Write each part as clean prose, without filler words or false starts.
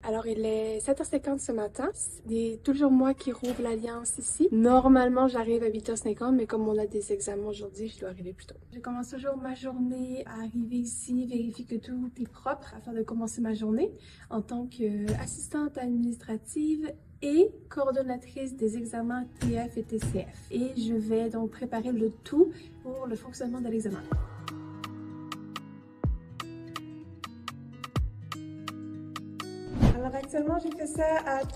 Alors, il est 7h50 ce matin. C'est toujours moi qui rouvre l'Alliance ici. Normalement, j'arrive à 8h50, mais comme on a des examens aujourd'hui, je dois arriver plus tôt. Je commence toujours ma journée à arriver ici, vérifier que tout est propre afin de commencer ma journée en tant qu'assistante administrative et coordonnatrice des examens TF et TCF. Et je vais donc préparer le tout pour le fonctionnement de l'examen. Alors actuellement, je fais ça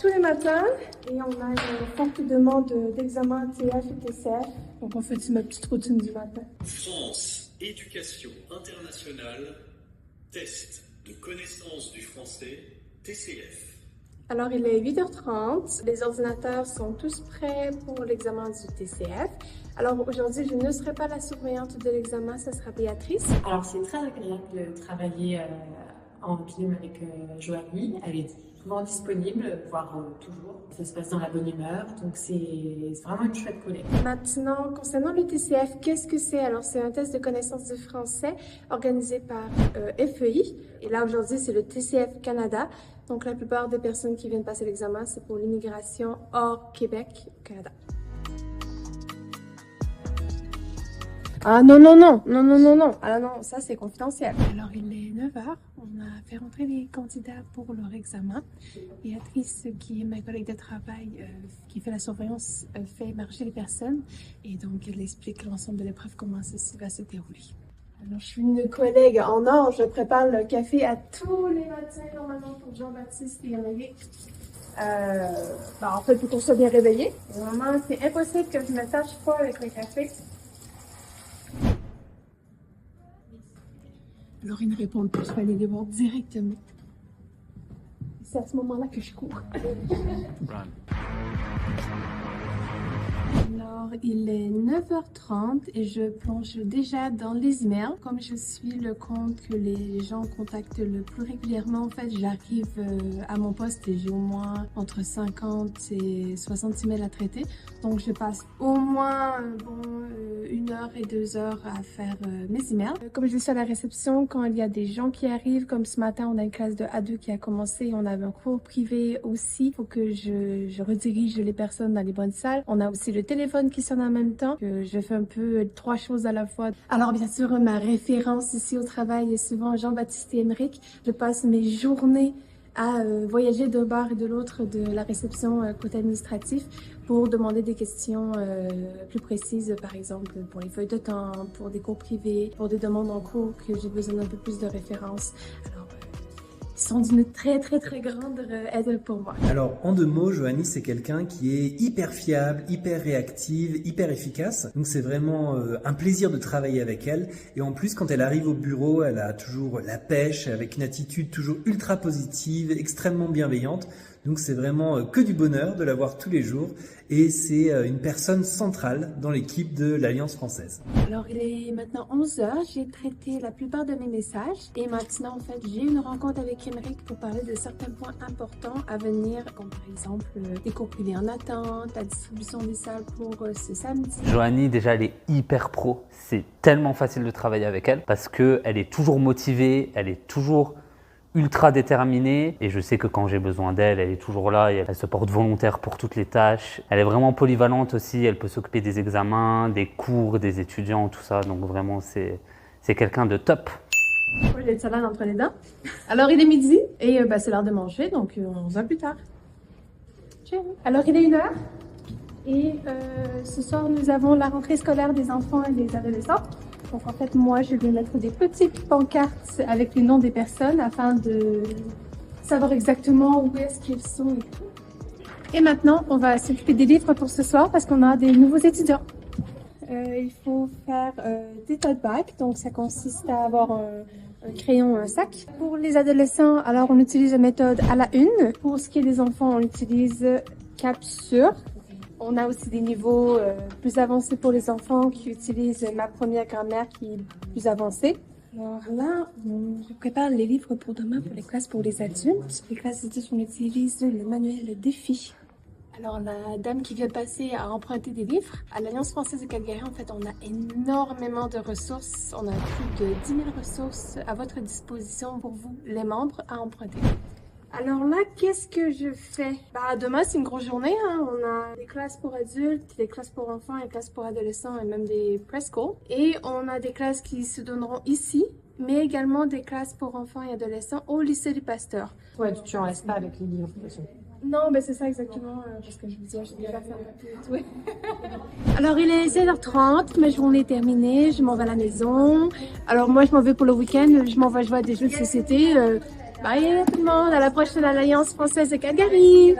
tous les matins et on a une forte demande d'examen TF et TCF. Donc on fait ma petite routine du matin. France, éducation internationale, test de connaissance du français, TCF. Alors il est 8h30, les ordinateurs sont tous prêts pour l'examen du TCF. Alors aujourd'hui, je ne serai pas la surveillante de l'examen, ce sera Béatrice. Alors c'est très agréable de travailler en binôme avec Joanie. Elle est souvent disponible, voire toujours. Ça se passe dans la bonne humeur, donc c'est vraiment une chouette collègue. Maintenant, concernant le TCF, qu'est-ce que c'est? Alors c'est un test de connaissance du français organisé par FEI. Et là aujourd'hui, c'est le TCF Canada. Donc la plupart des personnes qui viennent passer l'examen, c'est pour l'immigration hors Québec, au Canada. Ah non, non, non, non, non, non, non. Ah non, ça c'est confidentiel. Alors il est 9h, on a fait rentrer les candidats pour leur examen. Béatrice, qui est ma collègue de travail, qui fait la surveillance, fait marcher les personnes. Et donc elle explique l'ensemble de l'épreuve, comment ceci va se dérouler. Alors je suis une collègue en or, je prépare le café à tous les matins normalement pour Jean-Baptiste et Henri. En fait, pour qu'on soit bien réveillé. Vraiment, c'est impossible que je ne me tâche pas avec le café. Alors, ils ne répondent pas, je vais aller les voir directement. C'est à ce moment-là que je cours. Alors, il est 9h30 et je plonge déjà dans les emails. Comme je suis le compte que les gens contactent le plus régulièrement, en fait, j'arrive à mon poste et j'ai au moins entre 50 et 60 emails à traiter. Donc, je passe au moins 1 heure et 2 heures à faire mes emails. Comme je suis à la réception, quand il y a des gens qui arrivent, comme ce matin, on a une classe de A2 qui a commencé, on avait un cours privé aussi. Il faut que je redirige les personnes dans les bonnes salles. On a aussi le téléphone qui sonne en même temps. Je fais un peu 3 choses à la fois. Alors bien sûr, ma référence ici au travail est souvent Jean-Baptiste et Émeric. Je passe mes journées à voyager d'un bar et de l'autre de la réception côté administratif pour demander des questions plus précises, par exemple pour les feuilles de temps, pour des cours privés, pour des demandes en cours que j'ai besoin d'un peu plus de références. Alors, ils sont d'une très grande aide pour moi. Alors, en 2 mots, Joanie, c'est quelqu'un qui est hyper fiable, hyper réactive, hyper efficace. Donc, c'est vraiment un plaisir de travailler avec elle. Et en plus, quand elle arrive au bureau, elle a toujours la pêche, avec une attitude toujours ultra positive, extrêmement bienveillante. Donc, c'est vraiment que du bonheur de la voir tous les jours. Et c'est une personne centrale dans l'équipe de l'Alliance française. Alors, il est maintenant 11h. J'ai traité la plupart de mes messages. Et maintenant, en fait, j'ai une rencontre avec Émeric pour parler de certains points importants à venir, comme par exemple des cours privés en attente, la distribution des salles pour ce samedi. Joanie, déjà, elle est hyper pro. C'est tellement facile de travailler avec elle parce qu'elle est toujours motivée, elle est toujours ultra déterminée et je sais que quand j'ai besoin d'elle, elle est toujours là et elle se porte volontaire pour toutes les tâches. Elle est vraiment polyvalente aussi, elle peut s'occuper des examens, des cours, des étudiants, tout ça. Donc vraiment, c'est quelqu'un de top. Moi, j'ai le salade entre les dents. Alors, il est midi et c'est l'heure de manger, donc on se voit plus tard. Ciao. Alors, il est 1h et ce soir, nous avons la rentrée scolaire des enfants et des adolescents. Donc en fait, moi, je vais mettre des petites pancartes avec les noms des personnes afin de savoir exactement où est-ce qu'ils sont et tout. Et maintenant, on va s'occuper des livres pour ce soir parce qu'on a des nouveaux étudiants. Il faut faire des tote bags, donc ça consiste à avoir un crayon, un sac. Pour les adolescents, alors on utilise la méthode à la une. Pour ce qui est des enfants, on utilise capsule. On a aussi des niveaux plus avancés pour les enfants qui utilisent ma première grammaire qui est plus avancée. Alors là, je prépare les livres pour demain pour les classes pour les adultes. Les classes adultes, on utilise le manuel défi. Alors la dame qui vient passer a emprunté des livres. À l'Alliance française de Calgary, en fait, on a énormément de ressources. On a plus de 10 000 ressources à votre disposition pour vous, les membres, à emprunter. Alors là, qu'est-ce que je fais? Bah, demain, c'est une grosse journée, hein. On a des classes pour adultes, des classes pour enfants, des classes pour adolescents et même des preschool. Et on a des classes qui se donneront ici, mais également des classes pour enfants et adolescents au lycée du Pasteur. Ouais, tu en restes pas avec les livres, de toute façon. Non, ben c'est ça exactement, parce que je vous disais, j'ai déjà fait un peu tout. Ouais. Alors, il est 16h30, ma journée est terminée, je m'en vais à la maison. Alors, moi, je m'en vais pour le week-end, je m'en vais jouer à des jeux de société. Bye tout le monde, à la prochaine Alliance française de Calgary!